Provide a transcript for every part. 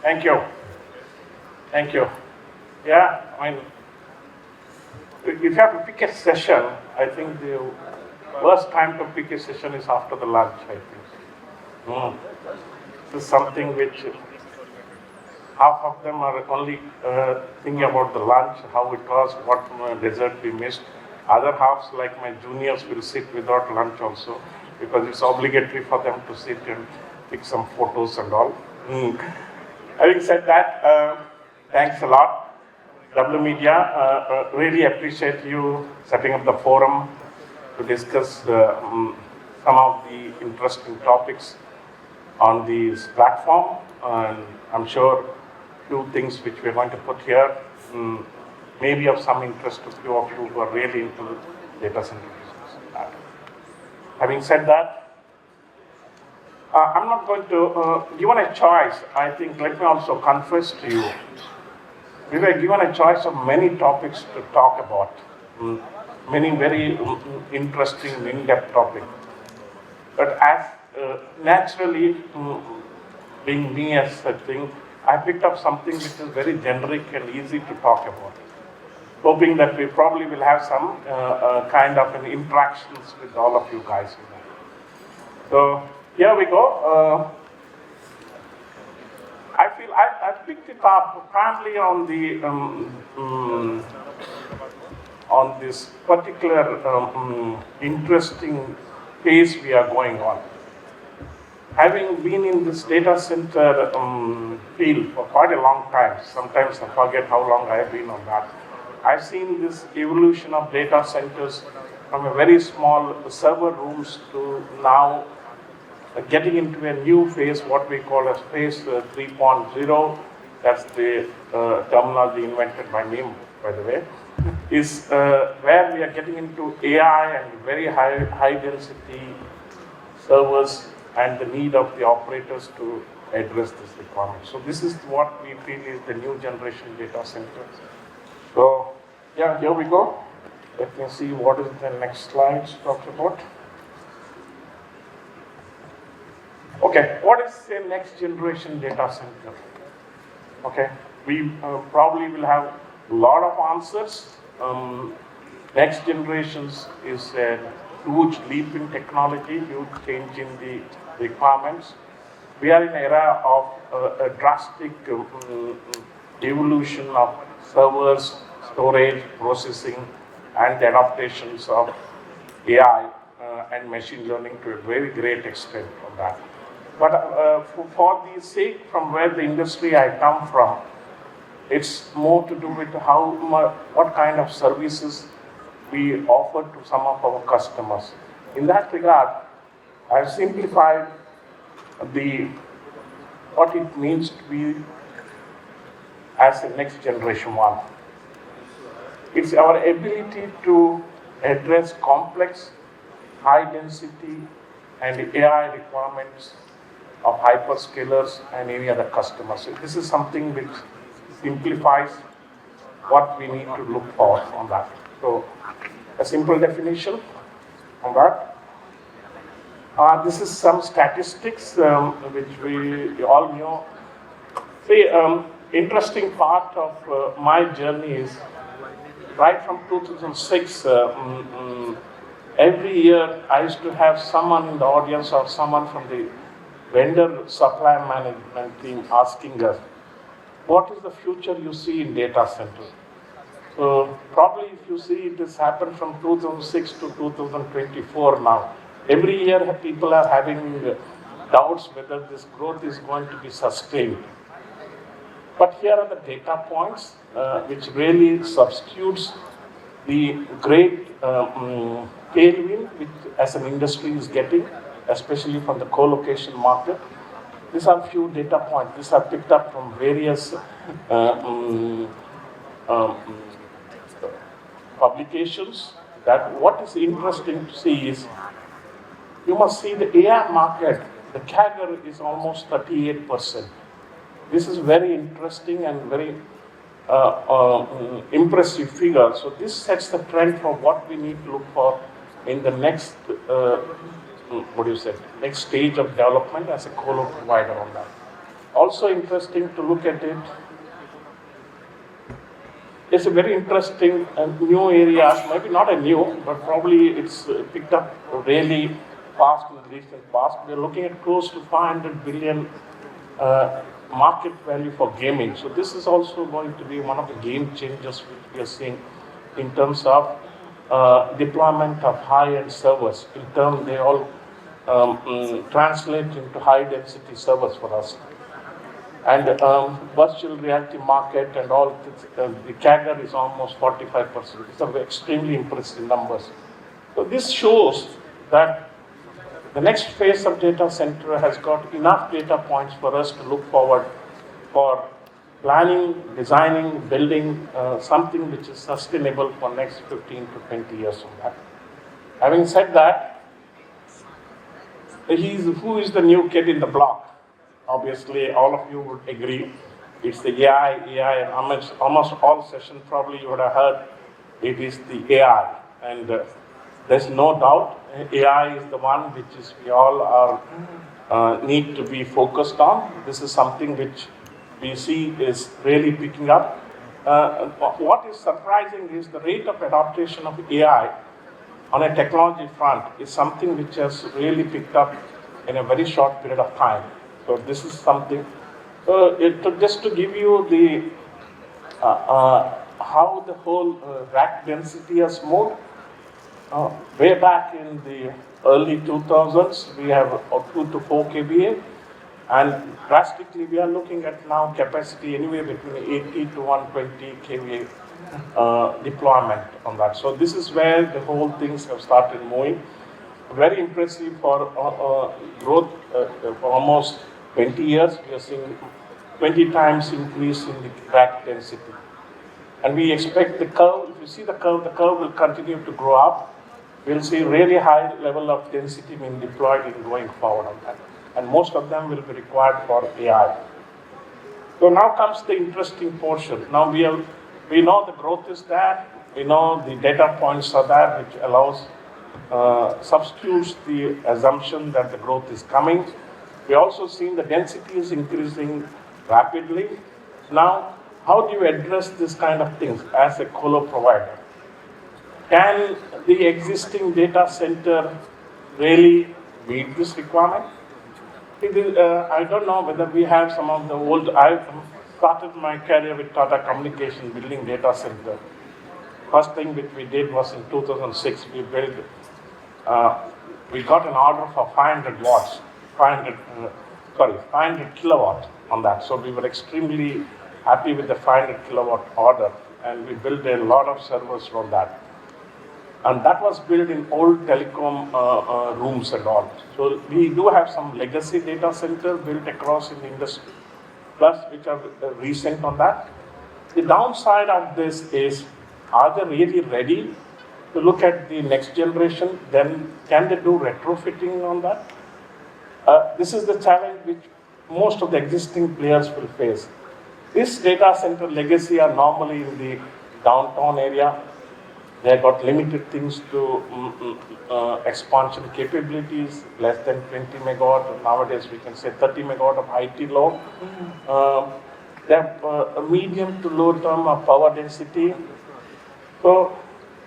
Thank you. Thank you. Yeah, I mean, if you have to pick a session, I think the worst time to pick a session is after the lunch, I think. This is something which half of them are only thinking about the lunch, how it was, what dessert we missed. Other halves, like my juniors, will sit without lunch also because it's obligatory for them to sit and take some photos and all. Having said that, thanks a lot. W.Media, really appreciate you setting up the forum to discuss some of the interesting topics on this platform. And I'm sure few things which we're going to put here may be of some interest to few of you who are really into data center business. Having said that, I'm not going to, given a choice, I think, let me also confess to you, we were given a choice of many topics to talk about, many very interesting, in-depth topics. But as naturally, being me as a thing, I picked up something which is very generic and easy to talk about, hoping that we probably will have some kind of an interactions with all of you guys. So here we go. I feel I picked it up primarily on this particular interesting phase we are going on. Having been in this data center field for quite a long time, sometimes I forget how long I have been on that. I've seen this evolution of data centers from a very small server rooms to now getting into a new phase, what we call as phase 3.0. That's the terminology invented by me, by the way, is where we are getting into AI and very high density servers and the need of the operators to address this requirement. So this is what we feel is the new generation data center. So yeah, here we go. Let me see what is the next slide talks about. Okay, what is the next generation data center? Okay, we probably will have a lot of answers. Next generations is a huge leap in technology, huge change in the requirements. We are in an era of a drastic evolution of servers, storage, processing, and the adaptations of AI and machine learning to a very great extent on that. But for the sake from where the industry I come from, it's more to do with what kind of services we offer to some of our customers. In that regard, I've simplified what it means to be as a next generation one. It's our ability to address complex, high density, and AI requirements of hyperscalers and any other customers. So this is something which simplifies what we need to look for on that. So a simple definition on that. This is some statistics which we all know. See, interesting part of my journey is right from 2006, every year I used to have someone in the audience or someone from the vendor supply management team asking us, what is the future you see in data center? So probably if you see it has happened from 2006 to 2024 now. Every year people are having doubts whether this growth is going to be sustained. But here are the data points which really substitutes the great tailwind which as an industry is getting, especially from the co-location market. These are few data points. These are picked up from various publications. That what is interesting to see is, you must see the AI market, the CAGR is almost 38%. This is very interesting and very impressive figure. So this sets the trend for what we need to look for in the next, next stage of development as a colo provider on that. Also interesting to look at it. It's a very interesting and new area, maybe not a new, but probably it's picked up really fast in the recent past. We're looking at close to 500 billion market value for gaming. So this is also going to be one of the game changers which we are seeing in terms of deployment of high-end servers. In turn, they all translate into high-density servers for us. And virtual reality market and all, the CAGR is almost 45%. These are extremely impressive numbers. So this shows that the next phase of data center has got enough data points for us to look forward for planning, designing, building something which is sustainable for next 15 to 20 years from that. Having said that, who is the new kid in the block? Obviously, all of you would agree. It's the AI, and almost all sessions probably you would have heard it is the AI. And there's no doubt AI is the one which is we all are need to be focused on. This is something which we see is really picking up. What is surprising is the rate of adaptation of AI on a technology front is something which has really picked up in a very short period of time. So this is something. Just to give you the how the whole rack density has moved. Way back in the early 2000s, we have 2 to 4 kVA, and drastically we are looking at now capacity anywhere between 80 to 120 kVA deployment on that. So this is where the whole things have started moving. Very impressive for growth for almost 20 years. We are seeing 20 times increase in the rack density. And we expect the curve, if you see the curve will continue to grow up. We'll see really high level of density being deployed in going forward on that. And most of them will be required for AI. So now comes the interesting portion. Now we know the growth is there. We know the data points are there, which allows substitutes the assumption that the growth is coming. We also seen the density is increasing rapidly. Now, how do you address this kind of things as a colo provider? Can the existing data center really meet this requirement? I don't know whether we have some of the old. I started my career with Tata Communication building data center. First thing which we did was in 2006. We got an order for 500 kilowatt on that. So we were extremely happy with the 500 kilowatt order, and we built a lot of servers from that. And that was built in old telecom rooms and all. So we do have some legacy data center built across in the industry, plus which are recent on that. The downside of this is, are they really ready to look at the next generation? Then can they do retrofitting on that? This is the challenge which most of the existing players will face. This data center legacy are normally in the downtown area. They have got limited things to expansion capabilities, less than 20 megawatt. Nowadays we can say 30 megawatt of IT load. They have a medium to low term of power density. So,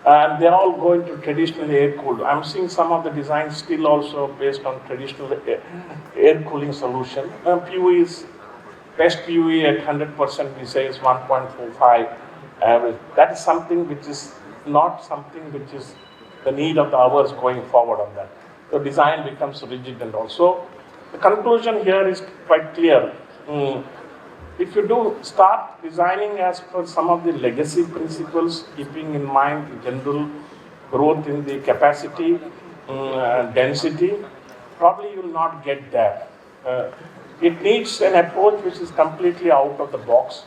and they're all going to traditional air cooled. I'm seeing some of the designs still also based on traditional air cooling solution. PUE is best PUE at 100%. We say is 1.45 average. That is something which is not something which is the need of the hours going forward on that. So design becomes rigid, and also the conclusion here is quite clear. If you do start designing as per some of the legacy principles, keeping in mind the general growth in the capacity, density, probably you will not get there. It needs an approach which is completely out of the box.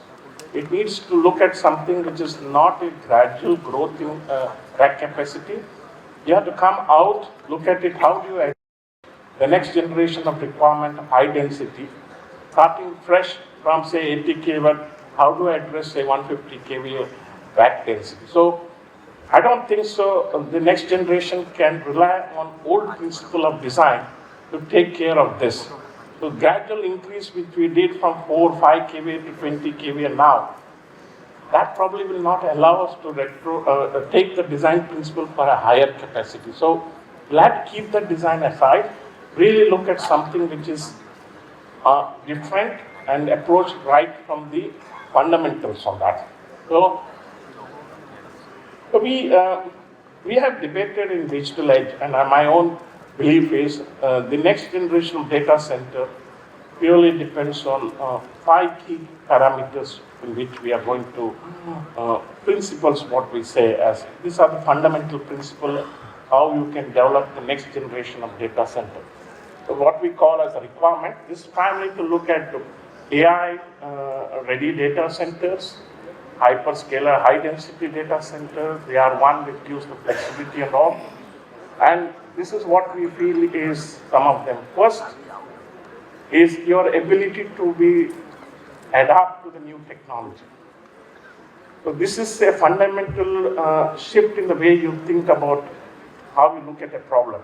It needs to look at something which is not a gradual growth in rack capacity. You have to come out, look at it, how do you address the next generation of requirement of high density, starting fresh from say 80 kW, how do I address say 150 kVA rack density? So I don't think so the next generation can rely on old principle of design to take care of this. So gradual increase which we did from 4, 5 kVA to 20 kVA now, that probably will not allow us to take the design principle for a higher capacity. So we'll have to keep the design aside, really look at something which is different and approach right from the fundamentals on that. So we have debated in digital age, and my own belief is the next generation of data center purely depends on 5 key parameters in which we are going to principles, what we say as these are the fundamental principles how you can develop the next generation of data center. So what we call as a requirement, this family to look at AI ready data centers, hyperscaler high density data centers. They are one which gives the flexibility and all. And this is what we feel is some of them. First is your ability to adapt to the new technology. So this is a fundamental shift in the way you think about how you look at a problem.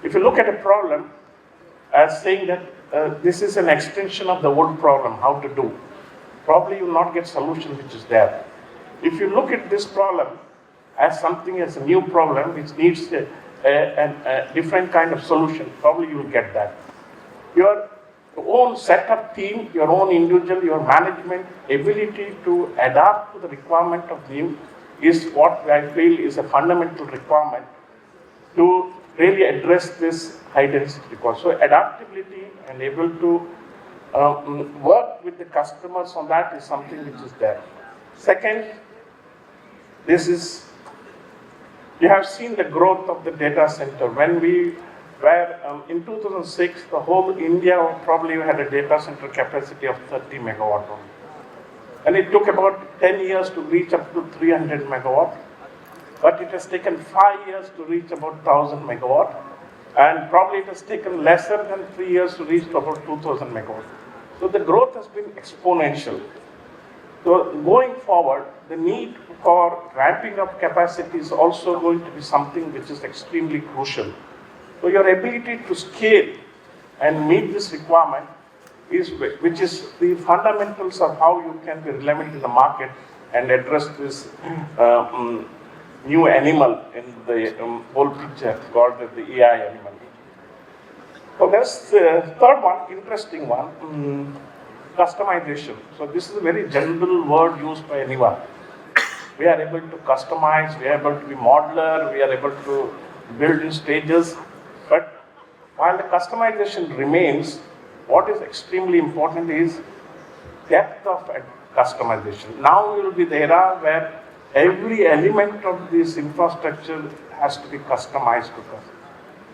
If you look at a problem as saying that this is an extension of the old problem, how to do, probably you will not get solution which is there. If you look at this problem as something as a new problem which needs a different kind of solution, probably you will get that. Your own setup team, your own individual, your management ability to adapt to the requirement of the is what I feel is a fundamental requirement to really address this high density requirement. So adaptability and able to work with the customers on that is something which is there. Second, you have seen the growth of the data center. When we were in 2006, the whole India probably had a data center capacity of 30 megawatt only. And it took about 10 years to reach up to 300 megawatt. But it has taken 5 years to reach about 1000 megawatt. And probably it has taken lesser than 3 years to reach about 2000 megawatt. So the growth has been exponential. So going forward, the need for ramping up capacity is also going to be something which is extremely crucial. So your ability to scale and meet this requirement which is the fundamentals of how you can be relevant in the market and address this new animal in the whole picture called the AI animal. So that's the third one, interesting one, customization. So this is a very general word used by anyone. We are able to customize, we are able to be modular, we are able to build in stages. But while the customization remains, what is extremely important is depth of customization. Now will be the era where every element of this infrastructure has to be customized to us.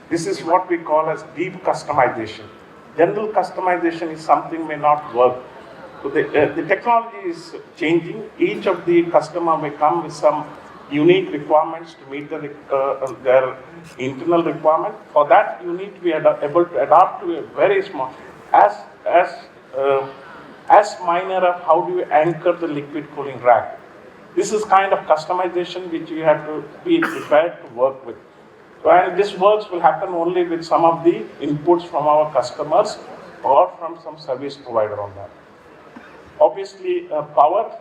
This is what we call as deep customization. General customization is something may not work. So the technology is changing. Each of the customer may come with some unique requirements to meet their internal requirement. For that, you need to be able to adapt to a very small, as minor of how do you anchor the liquid cooling rack. This is kind of customization which you have to be prepared to work with. So, and this works will happen only with some of the inputs from our customers or from some service provider on that. Obviously, power.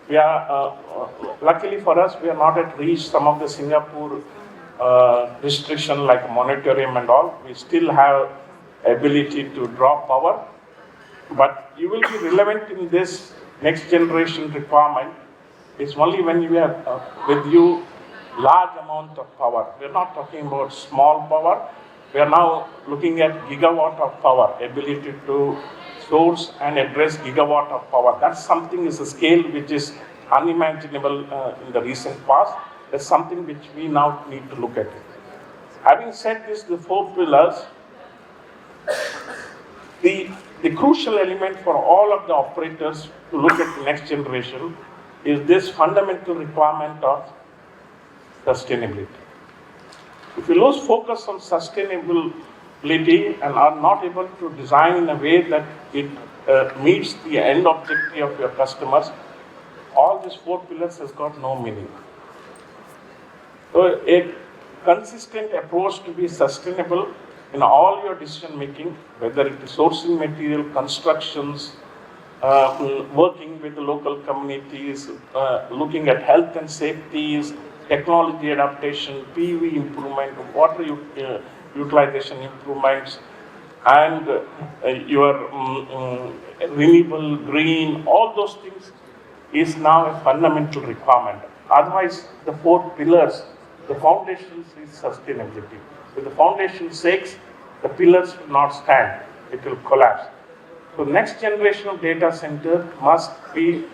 We are luckily for us, we are not at reach some of the Singapore restriction like moratorium and all. We still have ability to draw power, but you will be relevant in this next generation requirement is only when you have with you large amount of power. We are not talking about small power. We are now looking at gigawatt of power, ability to source and address gigawatt of power. That's something is a scale which is unimaginable in the recent past. That's something which we now need to look at it. Having said this, the 4 pillars, the crucial element for all of the operators to look at the next generation is this fundamental requirement of sustainability. If you lose focus on sustainability and are not able to design in a way that it meets the end objective of your customers, all these 4 pillars has got no meaning. So a consistent approach to be sustainable in all your decision making, whether it is sourcing material, constructions, working with the local communities, looking at health and safety, technology adaptation, PV improvement, water utilization improvements, and your renewable green, all those things is now a fundamental requirement. Otherwise, the four pillars, the foundations is sustainability. If the foundation shakes, the pillars will not stand, it will collapse. So next generation of data center must be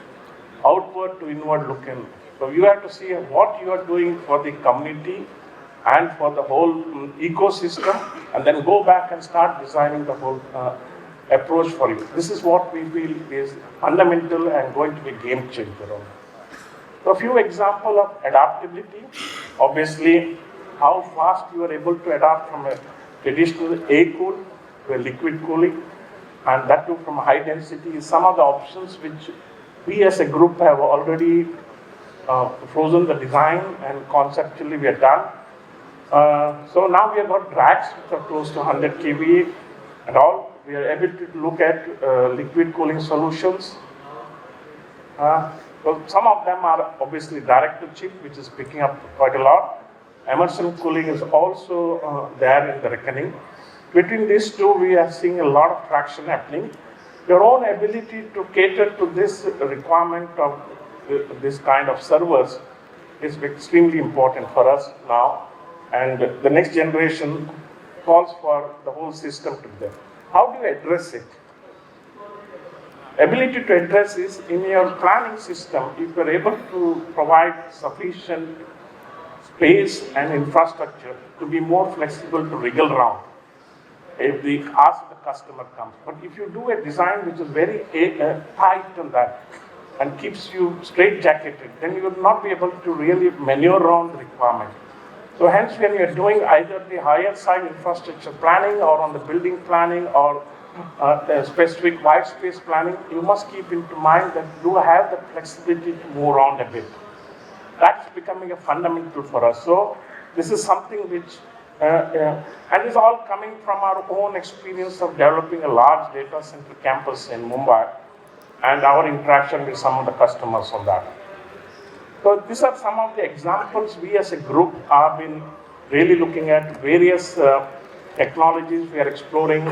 outward to inward looking. So you have to see what you are doing for the community and for the whole ecosystem, and then go back and start designing the whole approach for you. This is what we feel is fundamental and going to be game changer. So a few examples of adaptability. Obviously, how fast you are able to adapt from a traditional air-cooled to a liquid cooling, and that too from high density, is some of the options which we as a group have already frozen the design, and conceptually we are done. So now we have got racks which are close to 100 kVA and all. We are able to look at liquid cooling solutions. So some of them are obviously direct to chip, which is picking up quite a lot. Immersion cooling is also there in the reckoning. Between these two, we are seeing a lot of traction happening. Your own ability to cater to this requirement of this kind of servers is extremely important for us now. And the next generation calls for the whole system to be there. How do you address it? Ability to address is in your planning system, if you are able to provide sufficient space and infrastructure to be more flexible to wriggle around if the ask the customer comes. But if you do a design which is very tight on that and keeps you straight-jacketed, then you will not be able to really maneuver around the requirement. So hence, when you're doing either the higher side infrastructure planning or on the building planning or the specific white space planning, you must keep into mind that you have the flexibility to move around a bit. That's becoming a fundamental for us. So this is something which, and it's all coming from our own experience of developing a large data center campus in Mumbai and our interaction with some of the customers on that. So these are some of the examples we as a group have been really looking at various technologies we are exploring,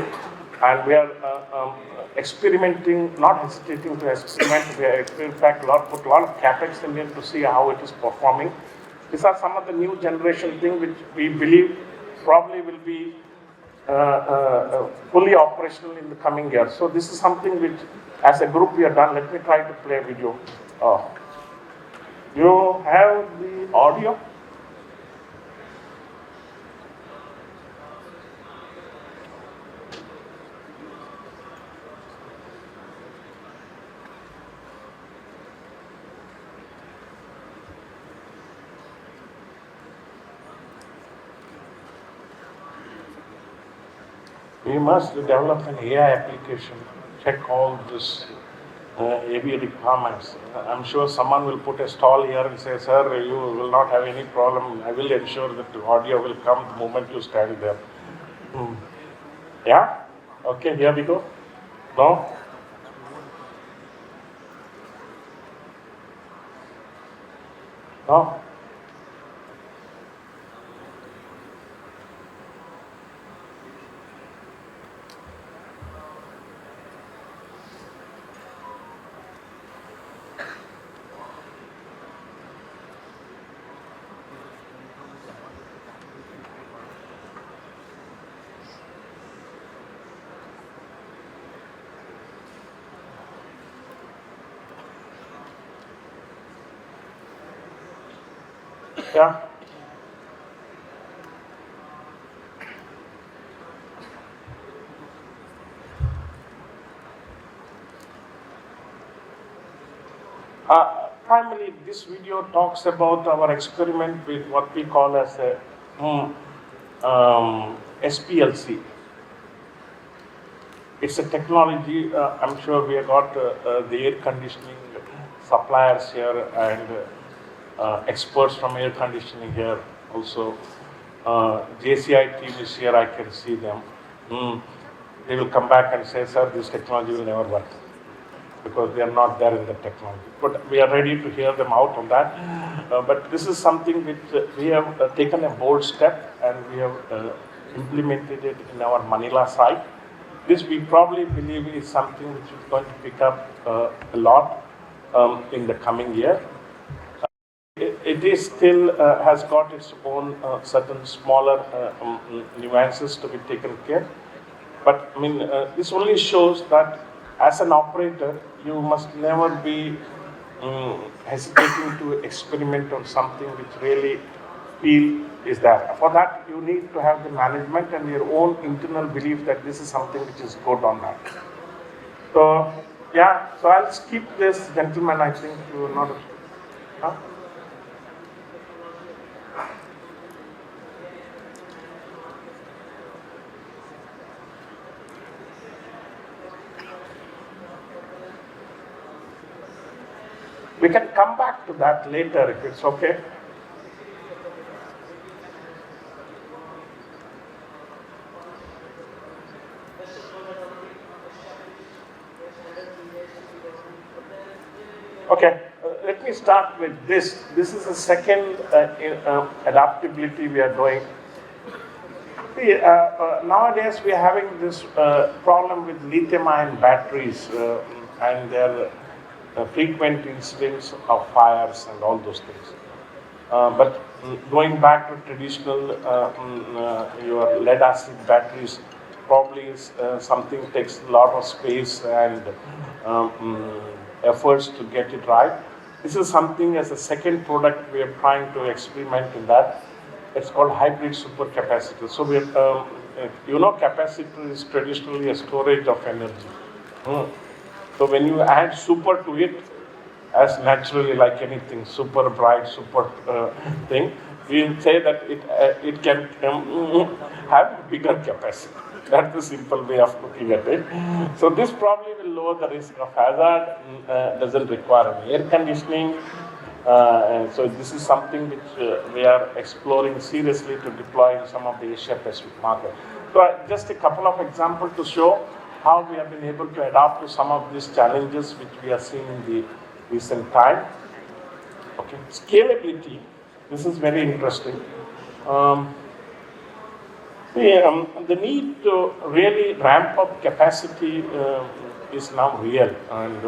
and we are experimenting, not hesitating to experiment. We are in fact put a lot of capex in it to see how it is performing. These are some of the new generation things which we believe probably will be fully operational in the coming years. So this is something which as a group we have done. Let me try to play a video. You have the audio? We must develop an AI application, check all this AV requirements. I'm sure someone will put a stall here and say, sir, you will not have any problem. I will ensure that the audio will come the moment you stand there. Yeah? Okay, here we go. No? No? Yeah. Primarily, this video talks about our experiment with what we call as a SPLC. It's a technology. I'm sure we have got the air conditioning suppliers here and experts from air conditioning here also. JCI team is here, I can see them. Mm. They will come back and say, sir, this technology will never work because they are not there in the technology. But we are ready to hear them out on that. But this is something which we have taken a bold step and we have implemented it in our Manila site. This we probably believe is something which is going to pick up a lot in the coming year. It is still has got its own certain smaller nuances to be taken care. But I mean, this only shows that as an operator, you must never be hesitating to experiment on something which really feel is there. For that, you need to have the management and your own internal belief that this is something which is good on that. So, yeah, so I'll skip this gentleman, I think you are not. Huh? We can come back to that later if it's okay. Okay, let me start with this. This is the second adaptability we are doing. See, nowadays we are having this problem with lithium-ion batteries and their frequent incidents of fires and all those things. But going back to traditional, your lead acid batteries probably is something takes a lot of space and efforts to get it right. This is something as a second product we are trying to experiment in that. It's called hybrid supercapacitor. So we are, capacitor is traditionally a storage of energy. So when you add super to it, as naturally like anything, super bright, super thing, we say that it can have bigger capacity. That's the simple way of looking at it. So this probably will lower the risk of hazard, doesn't require air conditioning. And so this is something which we are exploring seriously to deploy in some of the Asia Pacific market. So just a couple of examples to show how we have been able to adapt to some of these challenges which we are seeing in the recent time. Okay, scalability. This is very interesting. The need to really ramp up capacity is now real, and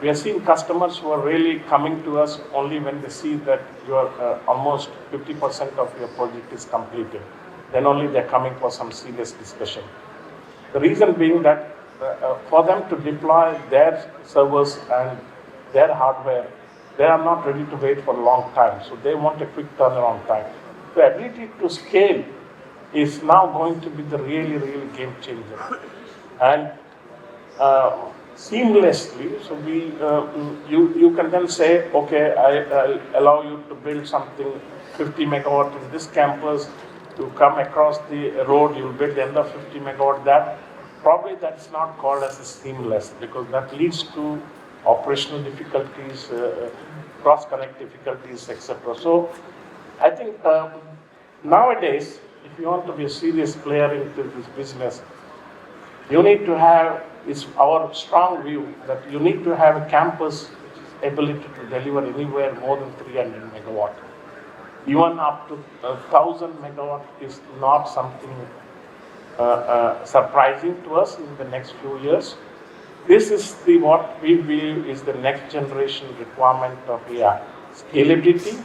we are seeing customers who are really coming to us only when they see that you are almost 50% of your project is completed. Then only they are coming for some serious discussion. The reason being that for them to deploy their servers and their hardware, they are not ready to wait for a long time. So they want a quick turnaround time. The ability to scale is now going to be the really game changer. And seamlessly, so you can then say, okay, I'll allow you to build something 50 megawatt in this campus. You come across the road, you'll build another 50 megawatt that. Probably that's not called as a seamless because that leads to operational difficulties, cross-connect difficulties, etc. So I think nowadays, if you want to be a serious player into this business, you need to have, is our strong view, that you need to have a campus ability to deliver anywhere more than 300 megawatt. Even up to 1,000 megawatt is not something surprising to us in the next few years. This is what we believe is the next generation requirement of AI. Scalability,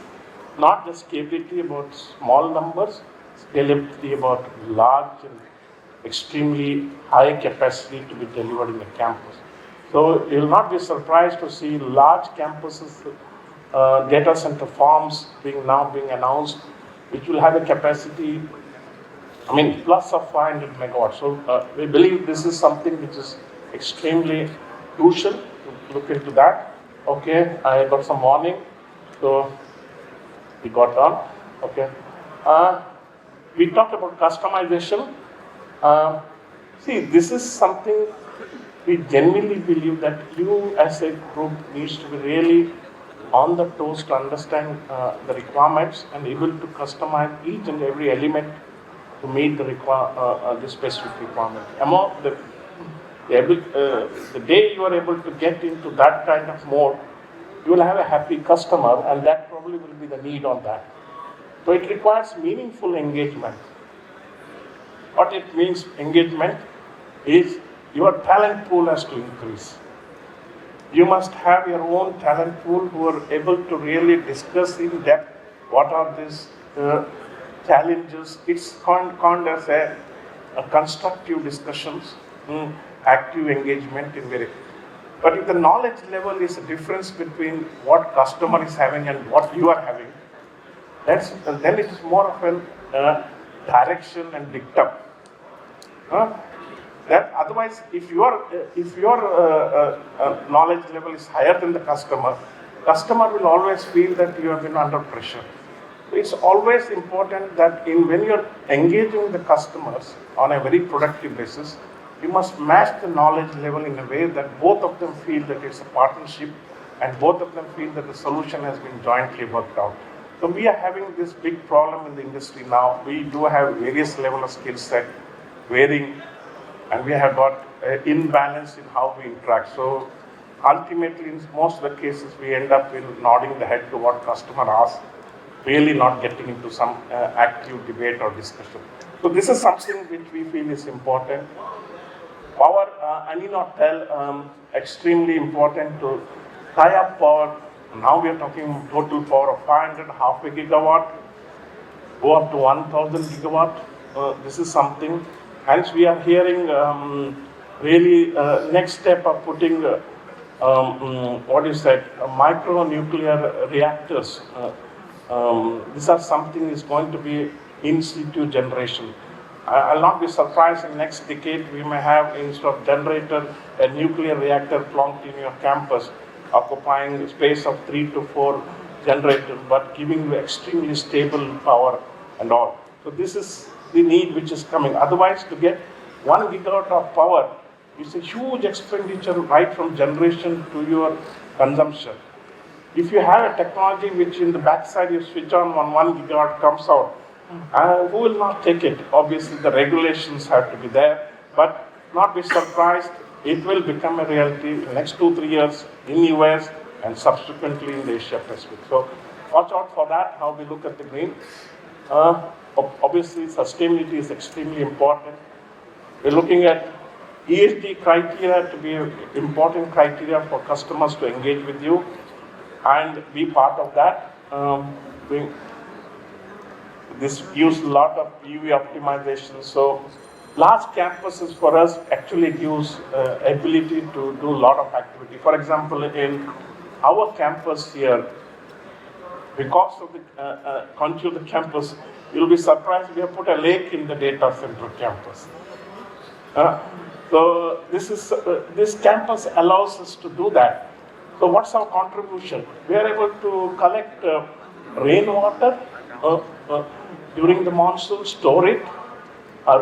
not just scalability about small numbers, scalability about large and extremely high capacity to be delivered in the campus. So you will not be surprised to see large campuses, data center farms now being announced, which will have a capacity, plus of 500 megawatts. So we believe this is something which is extremely crucial to look into that. Okay, I got some warning, so we got on. Okay, we talked about customization. See, this is something we genuinely believe that you as a group needs to be really on the toes to understand the requirements and able to customize each and every element to meet the specific requirement. Among the day you are able to get into that kind of mode, you will have a happy customer, and that probably will be the need on that. So it requires meaningful engagement. What it means engagement is your talent pool has to increase. You must have your own talent pool who are able to really discuss in depth what are these challenges. It's called as a constructive discussions, active engagement in very. But if the knowledge level is a difference between what customer is having and what you are having, then it is more of a direction and dictum. That otherwise, if your knowledge level is higher than the customer will always feel that you have been under pressure. So it's always important that when you're engaging the customers on a very productive basis, you must match the knowledge level in a way that both of them feel that it's a partnership and both of them feel that the solution has been jointly worked out. So we are having this big problem in the industry now. We do have various level of skill set varying, and we have got imbalance in how we interact. So ultimately, in most of the cases, we end up in nodding the head to what customer asks, really not getting into some active debate or discussion. So this is something which we feel is important. Power, I need not tell, extremely important to tie up power. Now we are talking total power of 500, half a gigawatt, go up to 1000 gigawatt. This is something. Hence we are hearing really next step of putting what you said, micro-nuclear reactors. These are something is going to be in situ generation. I'll not be surprised in next decade we may have, instead of generator, a nuclear reactor plonked in your campus, occupying a space of 3 to 4 generators, but giving you extremely stable power and all. So this is the need which is coming. Otherwise, to get 1 gigawatt of power is a huge expenditure right from generation to your consumption. If you have a technology which in the backside you switch on when 1 gigawatt comes out, who will not take it? Obviously, the regulations have to be there, but not be surprised, it will become a reality in the next 2-3 years in US and subsequently in the Asia Pacific. So watch out for that, how we look at the green. Obviously, sustainability is extremely important. We're looking at ESG criteria to be an important criteria for customers to engage with you and be part of that. This gives a lot of UV optimization. So large campuses for us actually gives ability to do a lot of activity. For example, in our campus here, because of the contour of the campus, you'll be surprised we have put a lake in the data center campus. So this campus allows us to do that. So what's our contribution? We are able to collect rainwater during the monsoon, store it,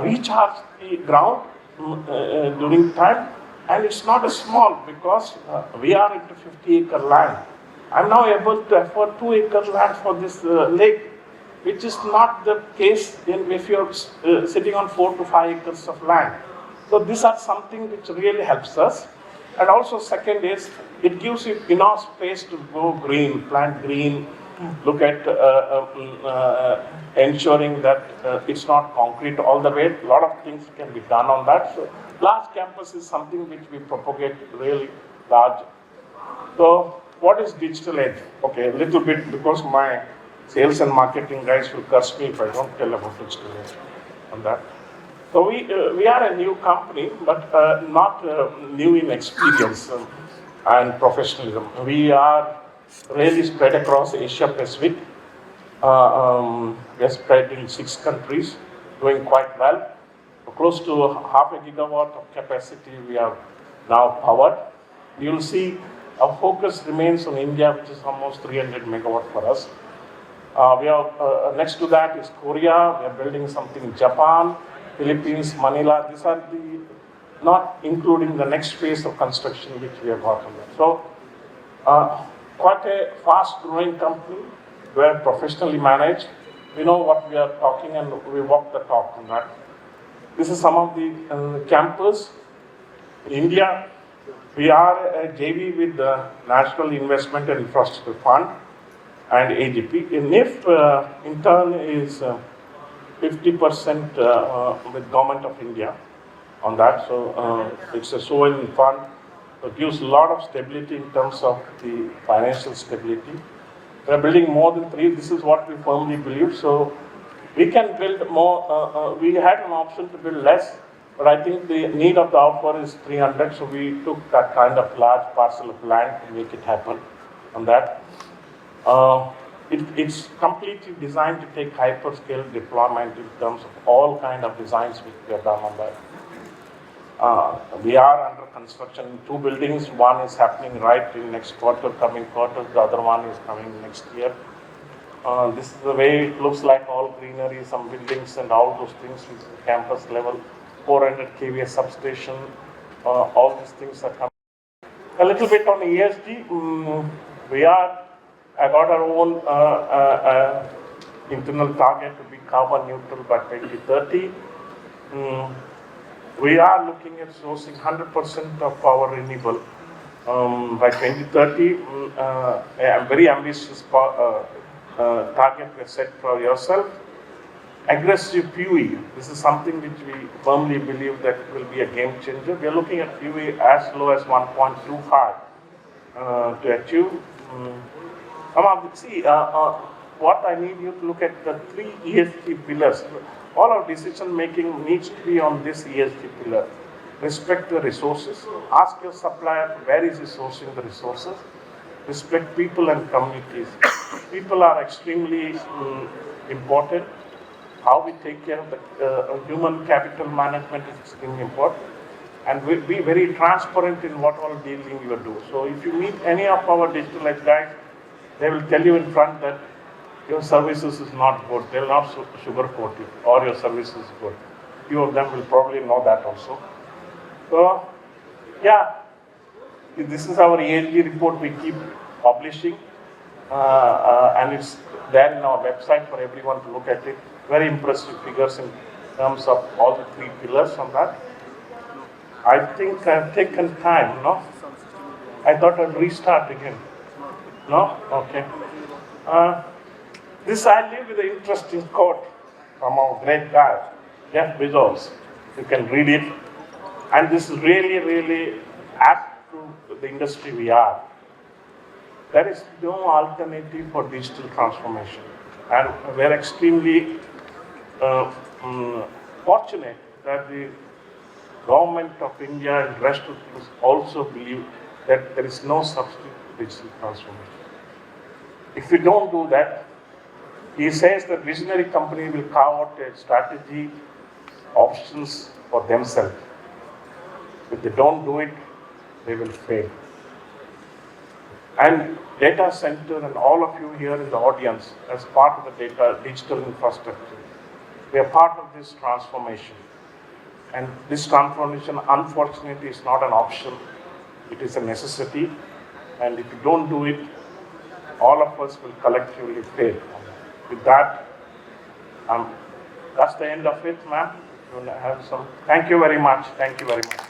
recharge the ground during time, and it's not a small because we are into 50-acre land. I'm now able to afford 2-acre land for this lake, which is not the case if you're sitting on 4 to 5 acres of land. So these are something which really helps us. And also second is, it gives you enough space to go green, plant green, look at ensuring that it's not concrete all the way. A lot of things can be done on that. So large campus is something which we propagate really large. So what is digital edge? Okay, a little bit, because my sales and marketing guys will curse me if I don't tell about digital edge on that. So we are a new company, but not new in experience and professionalism. We are really spread across Asia Pacific. We are spread in 6 countries, doing quite well. Close to half a gigawatt of capacity we have now powered. You will see our focus remains on India, which is almost 300 megawatt for us. We have next to that is Korea. We are building something in Japan, Philippines, Manila. These are not including the next phase of construction which we have got on that. So quite a fast-growing company. We are professionally managed. We know what we are talking and we walk the talk on that. This is some of the campus. In India, we are a JV with the National Investment and Infrastructure Fund and AGP. NIF, in turn, is 50% with Government of India on that. So it's a sovereign fund. It gives a lot of stability in terms of the financial stability. We are building more than 3. This is what we firmly believe. So we can build more. We had an option to build less, but I think the need of the hour is 300. So we took that kind of large parcel of land to make it happen on that. It's completely designed to take hyperscale deployment in terms of all kind of designs which we have done on that. We are under construction in 2 buildings. One is happening right in next quarter, coming quarter. The other one is coming next year. This is the way it looks like, all greenery, some buildings and all those things with campus level, 400 kVA substation, all these things are coming. A little bit on ESG, I got our own internal target to be carbon neutral by 2030. We are looking at sourcing 100% of our renewable by 2030. A very ambitious target we set for yourself. Aggressive PUE. This is something which we firmly believe that will be a game changer. We are looking at PUE as low as 1.25 to achieve. What I need you to look at the 3 ESG pillars. All our decision making needs to be on this ESG pillar. Respect the resources. Ask your supplier where is he sourcing the resources. Respect people and communities. People are extremely important. How we take care of the human capital management is extremely important. And we'll be very transparent in what all dealing you do. So if you meet any of our digitalized guys, they will tell you in front that your services is not good. They will not sugarcoat it, or your service is good. Few of them will probably know that also. So, yeah, this is our ESG report we keep publishing, and it's there in our website for everyone to look at it. Very impressive figures in terms of all the 3 pillars on that. I think I've taken time, no? I thought I'd restart again. No? Okay. I leave with an interesting quote from our great guy, Jeff Bezos. You can read it. And this is really, really apt to the industry we are. There is no alternative for digital transformation. And we're extremely fortunate that the government of India and the rest of things also believe that there is no substitute for digital transformation. If we don't do that, he says that visionary company will carve out a strategy, options for themselves. If they don't do it, they will fail. And data center and all of you here in the audience, as part of the digital infrastructure, we are part of this transformation. And this transformation, unfortunately, is not an option. It is a necessity. And if you don't do it, all of us will collectively fail. With that, that's the end of it, ma'am. Thank you very much. Thank you very much.